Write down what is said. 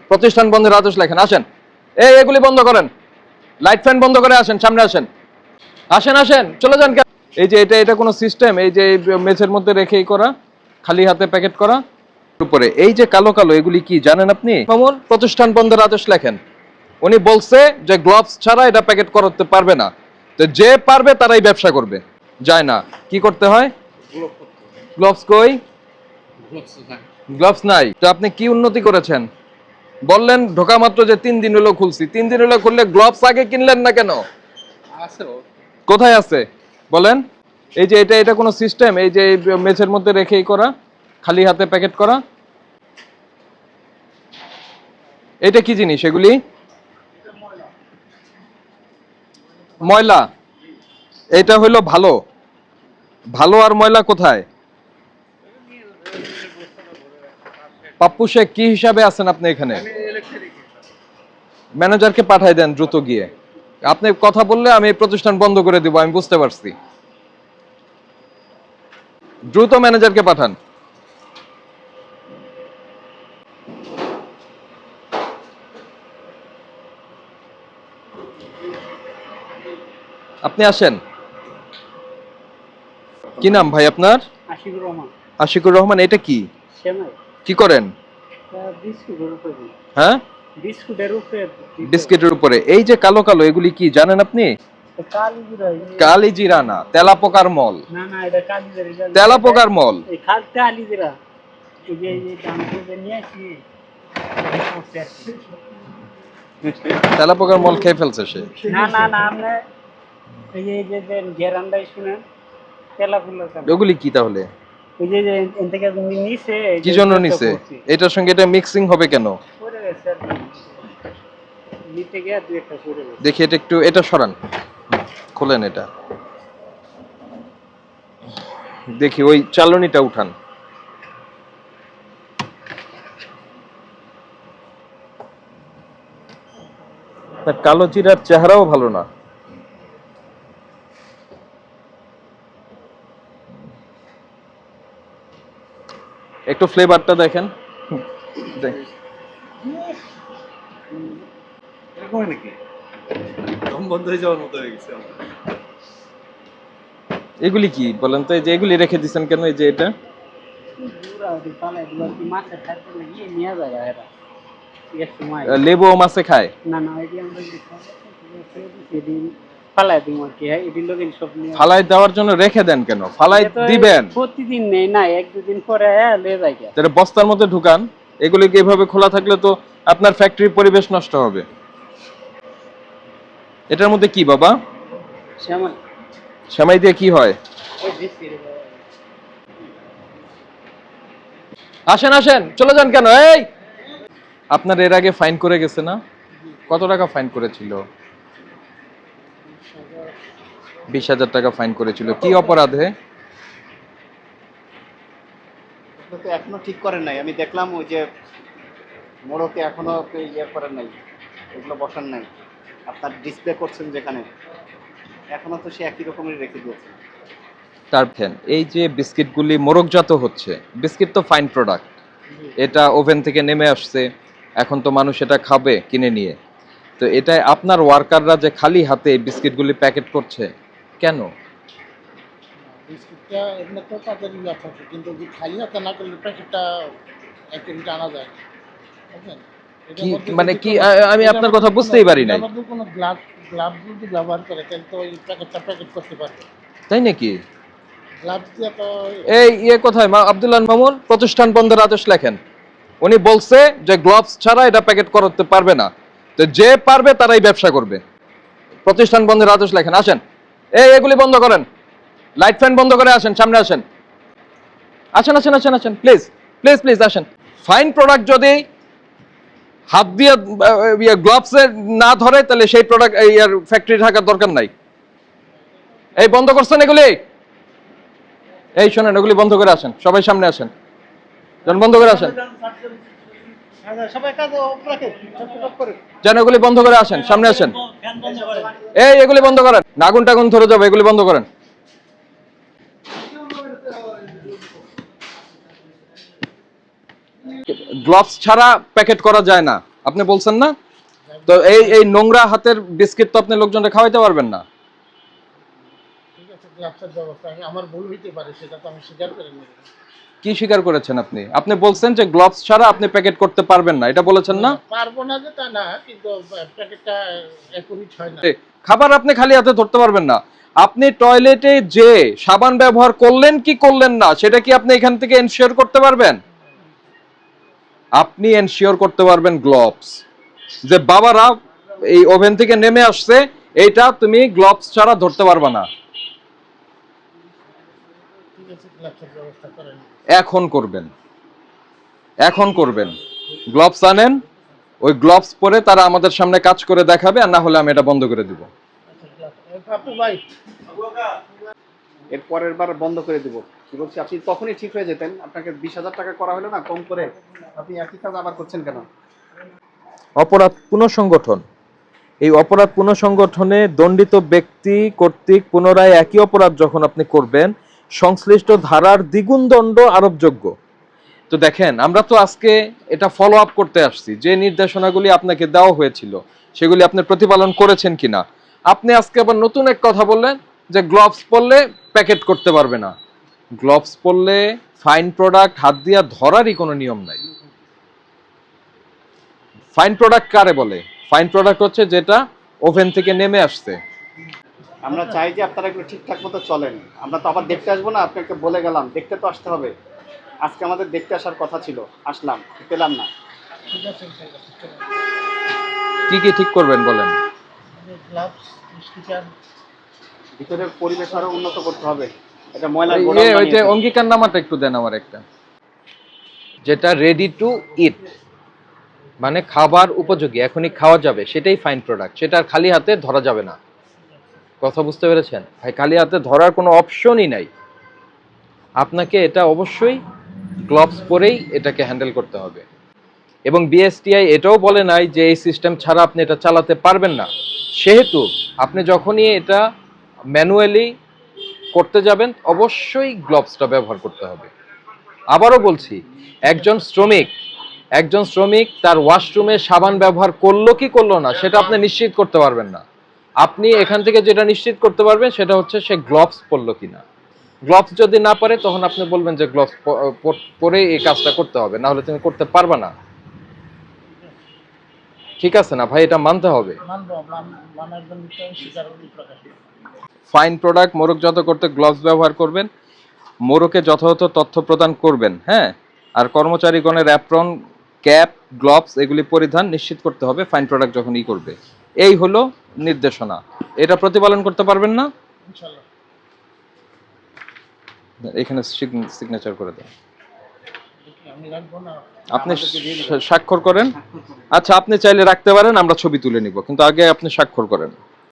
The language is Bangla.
প্রতিষ্ঠান বন্ধের আদেশ লেখেন। আসেন, এগুলি বন্ধ করেন, লাইট ফ্যান বন্ধ করে আসেন, সামনে আসেন, আসেন আসেন, চলে যান। এই যে এটা কোনো সিস্টেম? এই যে মেঝের মধ্যে রেখেই করা, খালি হাতে প্যাকেট করা উপরে এই যে কালো কালো এগুলি কি জানেন আপনি? মামুন, প্রতিষ্ঠান বন্ধের আদেশ লেখেন। উনি বলছে যে গ্লোভস ছাড়া এটা প্যাকেট করতে পারবে না, তো যে পারবে তারাই ব্যবসা করবে। যায় না, কি করতে হয়? গ্লোভস কই? গ্লোভস নাই। তো আপনি কি উন্নতি করেছেন? বললেন ঢোকা মাত্র যে 3 দিন হলো খুলছি, 3 দিন হলো খুললে গ্লোভস আগে কিনলেন না কেন? কোথায় আছে বলেন? এই যে এটা কোনো সিস্টেম? এই যে মেঝের মধ্যে রেখেই করা, খালি হাতে প্যাকেট করা, এটা কি জিনিস এগুলি? ময়লা। এটা হলো ভালো, ভালো আর ময়লা কোথায়? পাপ্পু শেখ, কি হিসাবে আছেন আপনি এখানে? ম্যানেজারকে পাঠাই দেন দ্রুত গিয়ে। আপনি কথা বললে আমি এই প্রতিষ্ঠান বন্ধ করে দিব, আমি বুঝতে পারছি। দ্রুত ম্যানেজারকে পাঠান। আপনি আসেন। কি নাম ভাই আপনার? আশিকুর রহমান। আশিকুর রহমান। এটা কি সেমাই কি করেন? বিস্কুটের উপরে। হ্যাঁ, বিস্কুটের উপরে বিস্কিটের উপরে। এই যে কালো কালো এগুলি কি জানেন আপনি? কালিজিরা। কালিজিরা না, তেলাপোকার মল। না না, এটা কালিজিরা। তেলাপোকার মল। এই কালিজিরা। এই যে দাম করে নিয়ে আসি। তেলাপোকার মল খেয়ে ফেলছে সে। না না না, আপনি এই যে গেরান্ডাই শুনেন তেলাপুলা। ওগুলি কি তাহলে? এই যে এন থেকে নিচে কি জন্য নিছে? এটার সঙ্গে এটা মিক্সিং হবে কেন? পড়ে গেছে আর কি। নিতে গিয়ে দুই একটা পড়ে গেছে। দেখি এটা একটু, এটা সরান, খোলেন এটা, দেখি ওই চালনিটা উঠান। কালো জিরার চেহারাও ভালো না। একটু ফ্লেভারটা দেখেন। এগুলি কি বলেন তো? এই যে এগুলি রেখে দিচ্ছেন কেন? এই যে এটা লেবু ও মাছে খায়? না না, এটি আমরা ফালাই দিই আর কি। এটির লোক সব নিয়ে ফালাই দেওয়ার জন্য রেখে দেন কেন? ফালাই দিবেন প্রতিদিন নেই না, এক দুদিন পরে লে যায়। তাহলে বস্তার মধ্যে ঢুকান। এগুলিকে এভাবে খোলা থাকলে তো আপনার ফ্যাক্টরির পরিবেশ নষ্ট হবে। এটার মধ্যে কি বাবা? সেমাই। সেমাই দিয়ে কি হয়? আসেন আসেন, চলে যান কেন? এই, আপনার এর আগে ফাইন করে গেছে না? কত টাকা ফাইন করেছিল? 20,000 টাকা ফাইন করেছিল। কি অপরাধে? তো এখনো ঠিক করেন নাই। আমি দেখলাম ওই যে মোড়কে এখনো ইয়ে করেন নাই, এগুলো বসান নাই। আপনার ডিসপ্লে করছেন যেখানে, এখনো তো সে একই রকমের রেখে দিয়েছে। তার ফ্যান এই যে বিস্কিটগুলি মোড়কজাত হচ্ছে, বিস্কিট তো ফাইন প্রোডাক্ট, এটা ওভেন থেকে নেমে আসছে, এখন তো মানুষ এটা খাবে কিনে নিয়ে। তো এটাই আপনার ওয়ার্কাররা যে খালি হাতে বিস্কিটগুলি প্যাকেট করছে কেন? বিস্কুটটা এমনি তো তাদের ইয়ে থাকে, কিন্তু খালি হাতে না করলে প্যাকেটটা অ্যাক্টিভিটি আনা যায় না, বুঝলেন? কি মানে কি আমি আপনার কথা বুঝতেই পারি নাই। কোনো গ্লাভ যদি ব্যবহার করে তাহলে তো ওই প্যাকেটটা প্যাকেট করতে পারবে। তাই নাকি? গ্লাভ দিয়ে তো এই কোথায় আব্দুল্লাহ মামুন, প্রতিষ্ঠান বন্ধের আদেশ লেখেন। উনি বলছে যে গ্লোভস ছাড়া এটা প্যাকেট করতে পারবে না, তো যে পারবে তারাই ব্যবসা করবে। প্রতিষ্ঠান বন্ধের আদেশ লেখেন। আসেন, এগুলি বন্ধ করেন, লাইট ফ্যান বন্ধ করে আসেন, সামনে আসেন, আসেন আসেন আসেন আসেন, প্লিজ প্লিজ প্লিজ আসেন। ফাইন প্রোডাক্ট যদি হাত দিয়ে গ্লোভস না ধরে তাহলে সেই প্রোডাক্ট ইয়ার ফ্যাক্টরি থাকার দরকার নাই। এই বন্ধ করছেন এগুলি? এই শোনেন, এগুলি বন্ধ করে আসেন, সবাই সামনে আসেন, বন্ধ করে আসেন, যেন এগুলি বন্ধ করে আসেন, সামনে আসেন। এগুলি বন্ধ করেন, আগুন টাগুন ধরে যাবে, এগুলি বন্ধ করেন। গ্লোভস ছাড়া প্যাকেট করা যায় না। আপনি বলছেন না? তো এই নোংরা হাতের বিস্কিট তো আপনি লোকজনকে খাওয়াইতে পারবেন না। ঠিক আছে, গ্লাভসের ব্যবস্থা আমার ভুল হইতে পারে, সেটা তো আমি স্বীকার করে নেব। কি স্বীকার করেছেন আপনি? আপনি বলছেন যে গ্লাভস ছাড়া আপনি প্যাকেট করতে পারবেন না, এটা বলেছেন না? পারবো না যে তা না, কিন্তু প্যাকেটটা একুরিট হয় না। খাবার আপনি খালি হাতে ধরতে পারবেন না। আপনি টয়লেটে যে সাবান ব্যবহার করলেন কি করলেন না, সেটা কি আপনি এখান থেকে এনশিওর করতে পারবেন? আপনি এনশিওর করতে পারবেন গ্লাভস, যে বাবারা এই ওভেন থেকে নেমে আসছে, এইটা তুমি গ্লাভস ছাড়া ধরতে পারবে না। ঠিক আছে, গ্লাভসের ব্যবস্থা করে নেব। এখন করবেন, এখন করবেন। গ্লাভস আনেন, ওই গ্লাভস পরে তারা আমাদের সামনে কাজ করে দেখাবে, আর না হলে আমি এটা বন্ধ করে দিব। আচ্ছা, আপু ভাই, এর পরের বার বন্ধ করে দিব। কি বলছি, আপনি তখনই ঠিক হয়ে যেতেন। আপনাকে 20,000 টাকা করা হলো না কম করে, আপনি একই কাজ আবার করছেন কেন? অপরাধ পুনঃসংগঠন, এই অপরাধ পুনঃসংগঠনে দণ্ডিত ব্যক্তি কর্তৃক পুনরায় একই অপরাধ যখন আপনি করবেন, সংশ্লিষ্ট ধারার দ্বিগুণ দণ্ড আরোপযোগ্য। তো দেখেন, আমরা তো আজকে এটা ফলো আপ করতে আসছি, যে নির্দেশনাগুলি আপনাকে দেওয়া হয়েছিল সেগুলি আপনি প্রতিপালন করেছেন কিনা। আপনি আজকে আবার নতুন এক কথা বললেন যে গ্লাভস পরলে প্যাকেট করতে পারবে না। গ্লাভস পরলে ফাইন প্রোডাক্ট হাত দিয়া ধরারই কোনো নিয়ম নাই। ফাইন প্রোডাক্ট কারে বলে? ফাইন প্রোডাক্ট হচ্ছে যেটা ওভেন থেকে নেমে আসছে। আমরা চাই যে আপনারা একটু ঠিকঠাক মতো চলেন। আমরা তো আবার দেখতে আসবো না, আপনাকে বলে গেলাম দেখতে তো আসতে হবে। আজকে আমাদের দেখতে আসার কথা ছিল, আসলাম, পেলাম না। ঠিক আছে, ঠিক আছে, চলো। কি কি ঠিক করবেন বলেন? গ্লাভস, স্টিকার, ভিতরের পরিবেশ আরো উন্নত করতে হবে। এটা ময়লা ওই যে অঙ্গীকার নামাটা একটু দেন আমার একটা, যেটা রেডি টু ইট, মানে খাবার উপযোগী, এখনই খাওয়া যাবে, সেটাই ফাইন প্রোডাক্ট। সেটা আর খালি হাতে ধরা যাবে না। কথা বুঝতে পেরেছেন ভাই? খালি হাতে ধরার কোনো অপশনই নাই। আপনাকে এটা অবশ্যই গ্লাভস পরেই এটাকে হ্যান্ডেল করতে হবে। এবং বিএসটিআই এটাও বলে নাই যে এই সিস্টেম ছাড়া আপনি এটা চালাতে পারবেন না। সেহেতু আপনি যখনই এটা ম্যানুয়ালি করতে যাবেন, অবশ্যই গ্লাভসটা ব্যবহার করতে হবে। আবারও বলছি, একজন শ্রমিক তার ওয়াশরুমে সাবান ব্যবহার করলো কি করলো না, সেটা আপনি নিশ্চিত করতে পারবেন না। আপনি এখান থেকে যেটা নিশ্চিত করতে পারবেন সেটা হচ্ছে সে গ্লাভস পরলো কিনা। গ্লাভস যদি না পারে, তখন আপনি বলবেন যে গ্লাভস পরে এই কাজটা করতে হবে, না হলে তুমি করতে পারবে না। ঠিক আছে না ভাই? এটা মানতে হবে। মানবো, মানার জন্য তো স্বীকার প্রকাশ করবো। ফাইন প্রোডাক্ট মোড়কজাত করতে গ্লাভস ব্যবহার করবেন, মোড়কে যথাযথ তথ্য প্রদান করবেন, হ্যাঁ। আর কর্মচারীগণের অ্যাপ্রন, ক্যাপ, গ্লাভস এগুলি পরিধান নিশ্চিত করতে হবে ফাইন প্রোডাক্ট যখন করবে। এই হলো নির্দেশনা। এটা প্রতিপালন করতে পারবেন না? ইনশাআল্লাহ। এখানে সিগনেচার করে দেন। আমি রাখবো না। আপনি স্বাক্ষর করেন। আচ্ছা, আপনি চাইলে রাখতে পারেন, আমরা ছবি তুলে নিব, কিন্তু আগে আপনি স্বাক্ষর করেন।